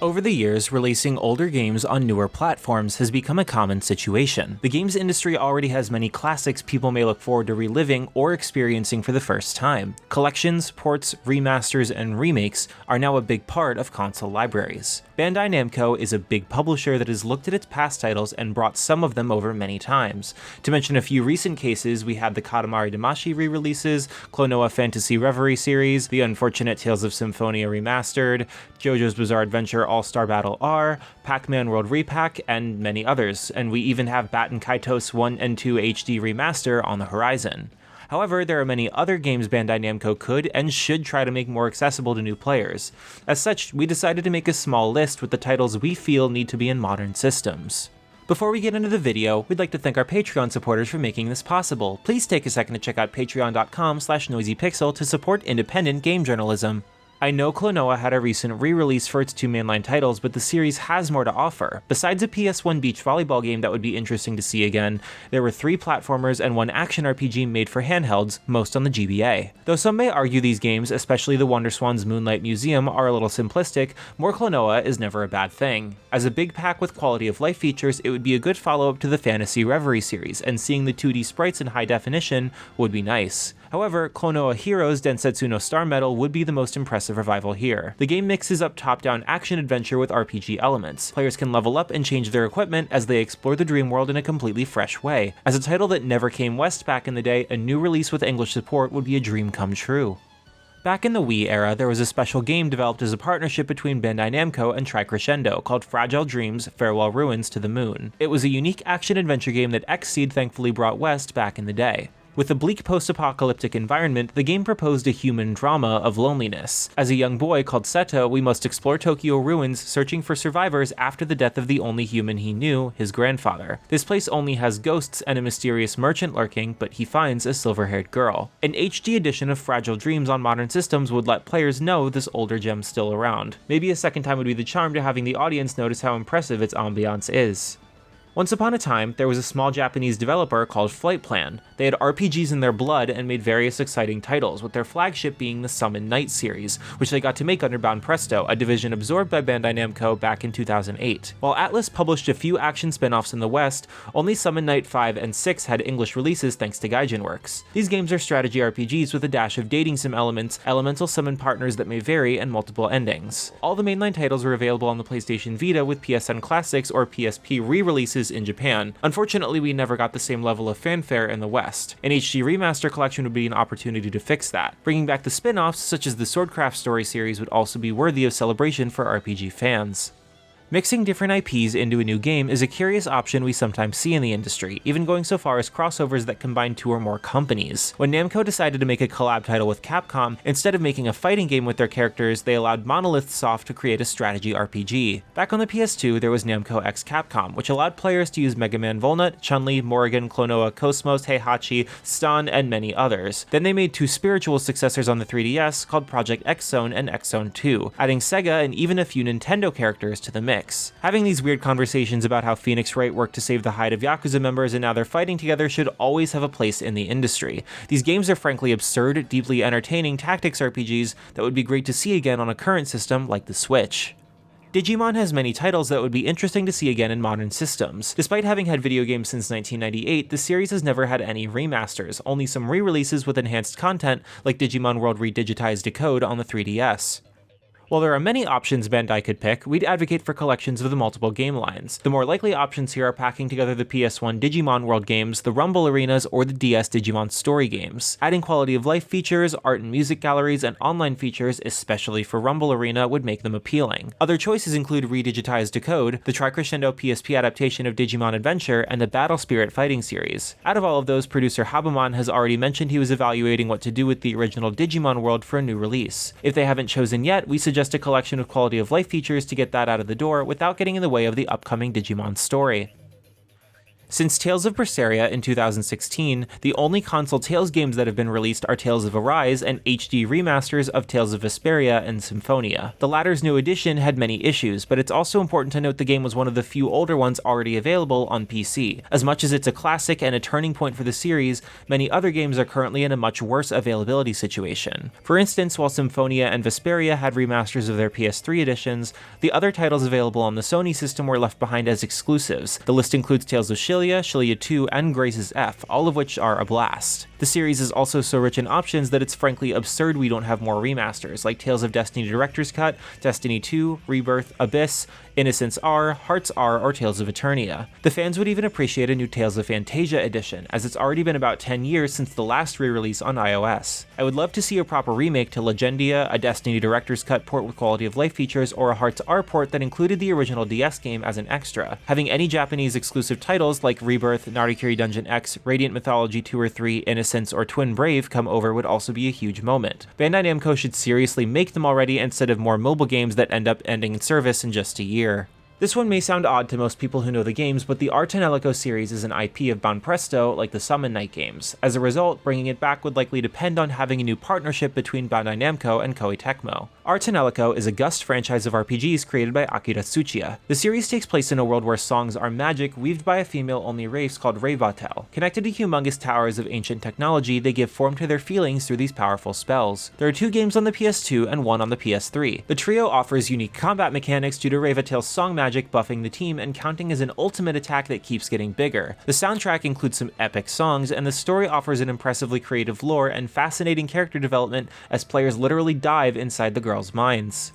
Over the years, releasing older games on newer platforms has become a common situation. The games industry already has many classics people may look forward to reliving or experiencing for the first time. Collections, ports, remasters, and remakes are now a big part of console libraries. Bandai Namco is a big publisher that has looked at its past titles and brought some of them over many times. To mention a few recent cases, we have the Katamari Damacy re-releases, Klonoa Fantasy Reverie series, the unfortunate Tales of Symphonia remastered, JoJo's Bizarre Adventure All-Star Battle R, Pac-Man World Repack, and many others, and we even have Baten Kaitos 1 and 2 HD Remaster on the horizon. However, there are many other games Bandai Namco could and should try to make more accessible to new players. As such, we decided to make a small list with the titles we feel need to be in modern systems. Before we get into the video, we'd like to thank our Patreon supporters for making this possible. Please take a second to check out patreon.com/noisypixel to support independent game journalism. I know Klonoa had a recent re-release for its two mainline titles, but the series has more to offer. Besides a PS1 beach volleyball game that would be interesting to see again, there were 3 platformers and 1 action RPG made for handhelds, most on the GBA. Though some may argue these games, especially the WonderSwan's Moonlight Museum, are a little simplistic, more Klonoa is never a bad thing. As a big pack with quality of life features, it would be a good follow-up to the Fantasy Reverie series, and seeing the 2D sprites in high definition would be nice. However, Klonoa Heroes Densetsu no Star Medal would be the most impressive revival here. The game mixes up top-down action-adventure with RPG elements. Players can level up and change their equipment as they explore the dream world in a completely fresh way. As a title that never came west back in the day, a new release with English support would be a dream come true. Back in the Wii era, there was a special game developed as a partnership between Bandai Namco and Tricrescendo called Fragile Dreams: Farewell Ruins to the Moon. It was a unique action-adventure game that Xseed thankfully brought west back in the day. With a bleak post-apocalyptic environment, the game proposed a human drama of loneliness. As a young boy called Seto, we must explore Tokyo ruins, searching for survivors after the death of the only human he knew, his grandfather. This place only has ghosts and a mysterious merchant lurking, but he finds a silver-haired girl. An HD edition of Fragile Dreams on modern systems would let players know this older gem's still around. Maybe a second time would be the charm to having the audience notice how impressive its ambiance is. Once upon a time, there was a small Japanese developer called Flight Plan. They had RPGs in their blood and made various exciting titles, with their flagship being the Summon Night series, which they got to make under Bound Presto, a division absorbed by Bandai Namco back in 2008. While Atlus published a few action spin-offs in the West, only Summon Night 5 and 6 had English releases thanks to Gaijin Works. These games are strategy RPGs with a dash of dating sim elements, elemental summon partners that may vary, and multiple endings. All the mainline titles were available on the PlayStation Vita with PSN Classics or PSP re-releases in Japan. Unfortunately, we never got the same level of fanfare in the West. An HD Remaster collection would be an opportunity to fix that. Bringing back the spin-offs, such as the Swordcraft story series, would also be worthy of celebration for RPG fans. Mixing different IPs into a new game is a curious option we sometimes see in the industry, even going so far as crossovers that combine 2 or more companies. When Namco decided to make a collab title with Capcom, instead of making a fighting game with their characters, they allowed Monolith Soft to create a strategy RPG. Back on the PS2, there was Namco x Capcom, which allowed players to use Mega Man Volnut, Chun-Li, Morrigan, Klonoa, Cosmos, Heihachi, Stan, and many others. Then they made 2 spiritual successors on the 3DS called Project X-Zone and X-Zone 2, adding Sega and even a few Nintendo characters to the mix. Having these weird conversations about how Phoenix Wright worked to save the hide of Yakuza members and now they're fighting together should always have a place in the industry. These games are frankly absurd, deeply entertaining tactics RPGs that would be great to see again on a current system like the Switch. Digimon has many titles that would be interesting to see again in modern systems. Despite having had video games since 1998, the series has never had any remasters, only some re-releases with enhanced content like Digimon World Redigitized Decode on the 3DS. While there are many options Bandai could pick, we'd advocate for collections of the multiple game lines. The more likely options here are packing together the PS1 Digimon World games, the Rumble Arenas, or the DS Digimon Story games. Adding quality of life features, art and music galleries, and online features, especially for Rumble Arena, would make them appealing. Other choices include Redigitized Decode, the Tricrescendo PSP adaptation of Digimon Adventure, and the Battle Spirit fighting series. Out of all of those, producer Habamon has already mentioned he was evaluating what to do with the original Digimon World for a new release. If they haven't chosen yet, we suggest a collection of quality of life features to get that out of the door without getting in the way of the upcoming Digimon story. Since Tales of Berseria in 2016, the only console Tales games that have been released are Tales of Arise and HD remasters of Tales of Vesperia and Symphonia. The latter's new edition had many issues, but it's also important to note the game was one of the few older ones already available on PC. As much as it's a classic and a turning point for the series, many other games are currently in a much worse availability situation. For instance, while Symphonia and Vesperia had remasters of their PS3 editions, the other titles available on the Sony system were left behind as exclusives. The list includes Tales of Shillia 2, and Grace's F, all of which are a blast. The series is also so rich in options that it's frankly absurd we don't have more remasters, like Tales of Destiny Director's Cut, Destiny 2, Rebirth, Abyss, Innocence R, Hearts R, or Tales of Eternia. The fans would even appreciate a new Tales of Fantasia edition, as it's already been about 10 years since the last re-release on iOS. I would love to see a proper remake to Legendia, a Destiny Director's Cut port with quality of life features, or a Hearts R port that included the original DS game as an extra. Having any Japanese exclusive titles like Rebirth, Narikiri Dungeon X, Radiant Mythology 2 or 3, Innocence, or Twin Brave come over would also be a huge moment. Bandai Namco should seriously make them already instead of more mobile games that end up ending in service in just a year. This one may sound odd to most people who know the games, but the tonelico series is an IP of Banpresto, like the Summon Night games. As a result, bringing it back would likely depend on having a new partnership between Bandai Namco and Koei Tecmo. tonelico is a Gust franchise of RPGs created by Akira Tsuchiya. The series takes place in a world where songs are magic weaved by a female-only race called Reivatel. Connected to humongous towers of ancient technology, they give form to their feelings through these powerful spells. There are 2 games on the PS2 and 1 on the PS3. The trio offers unique combat mechanics due to Reivatel's song magic buffing the team and counting as an ultimate attack that keeps getting bigger. The soundtrack includes some epic songs, and the story offers an impressively creative lore and fascinating character development as players literally dive inside the girls' minds.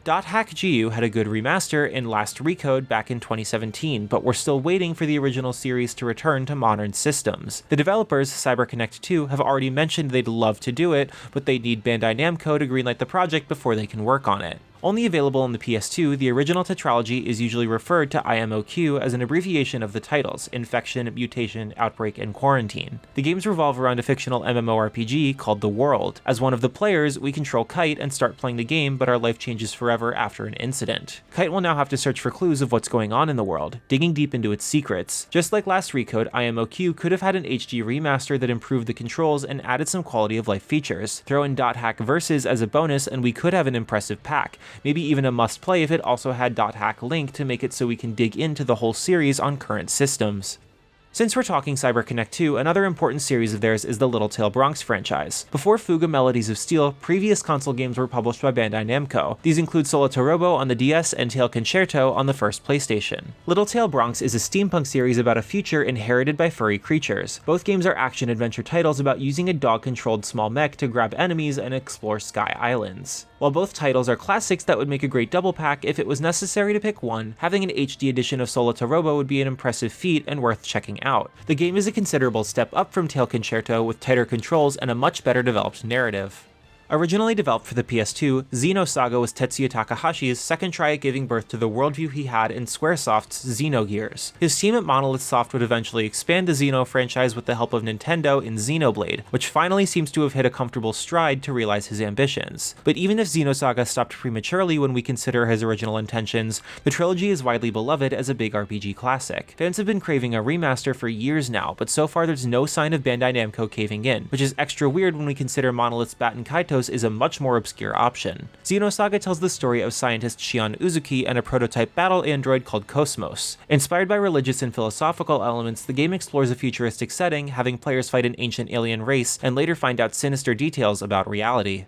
.hack GU had a good remaster in Last Recode back in 2017, but we're still waiting for the original series to return to modern systems. The developers, CyberConnect 2, have already mentioned they'd love to do it, but they need Bandai Namco to greenlight the project before they can work on it. Only available on the PS2, the original tetralogy is usually referred to IMOQ as an abbreviation of the titles: Infection, Mutation, Outbreak, and Quarantine. The games revolve around a fictional MMORPG called The World. As one of the players, we control Kite and start playing the game, but our life changes forever after an incident. Kite will now have to search for clues of what's going on in the world, digging deep into its secrets. Just like Last Recode, IMOQ could have had an HD remaster that improved the controls and added some quality of life features. Throw in .hack Versus as a bonus and we could have an impressive pack. Maybe even a must-play if it also had .hack Link to make it so we can dig into the whole series on current systems. Since we're talking CyberConnect 2, another important series of theirs is the Little Tail Bronx franchise. Before Fuga Melodies of Steel, previous console games were published by Bandai Namco. These include Solatorobo on the DS and Tail Concerto on the first PlayStation. Little Tail Bronx is a steampunk series about a future inherited by furry creatures. Both games are action-adventure titles about using a dog-controlled small mech to grab enemies and explore Sky Islands. While both titles are classics that would make a great double pack, if it was necessary to pick one, having an HD edition of Solatorobo would be an impressive feat and worth checking out. The game is a considerable step up from Tail Concerto with tighter controls and a much better developed narrative. Originally developed for the PS2, Xenosaga was Tetsuya Takahashi's second try at giving birth to the worldview he had in Squaresoft's Xenogears. His team at Monolith Soft would eventually expand the Xeno franchise with the help of Nintendo in Xenoblade, which finally seems to have hit a comfortable stride to realize his ambitions. But even if Xenosaga stopped prematurely when we consider his original intentions, the trilogy is widely beloved as a big RPG classic. Fans have been craving a remaster for years now, but so far there's no sign of Bandai Namco caving in, which is extra weird when we consider Monolith's Baten Kaitos is a much more obscure option. Xenosaga tells the story of scientist Shion Uzuki and a prototype battle android called Cosmos. Inspired by religious and philosophical elements, the game explores a futuristic setting, having players fight an ancient alien race and later find out sinister details about reality.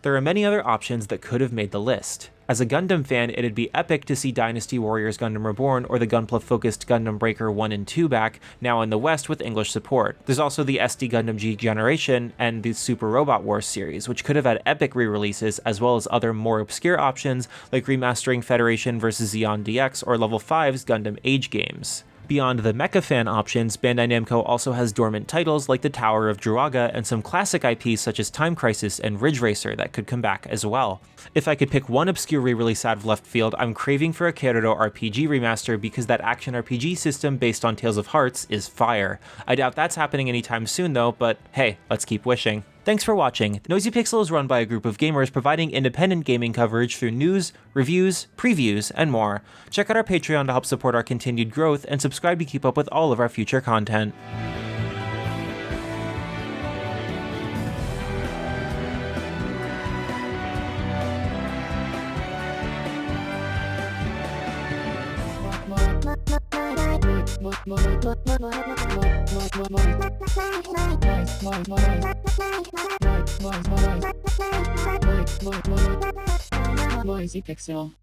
There are many other options that could have made the list. As a Gundam fan, it'd be epic to see Dynasty Warriors Gundam Reborn or the Gunpla-focused Gundam Breaker 1 and 2 back, now in the West with English support. There's also the SD Gundam G Generation and the Super Robot Wars series, which could have had epic re-releases, as well as other more obscure options like remastering Federation vs. Xeon DX or Level 5's Gundam Age games. Beyond the mecha fan options, Bandai Namco also has dormant titles like the Tower of Druaga and some classic IPs such as Time Crisis and Ridge Racer that could come back as well. If I could pick one obscure re-release out of left field, I'm craving for a Kerudo RPG remaster because that action RPG system based on Tales of Hearts is fire. I doubt that's happening anytime soon though, but hey, let's keep wishing. Thanks for watching. Noisy Pixel is run by a group of gamers providing independent gaming coverage through news, reviews, previews, and more. Check out our Patreon to help support our continued growth, and subscribe to keep up with all of our future content. Noisy Pixel.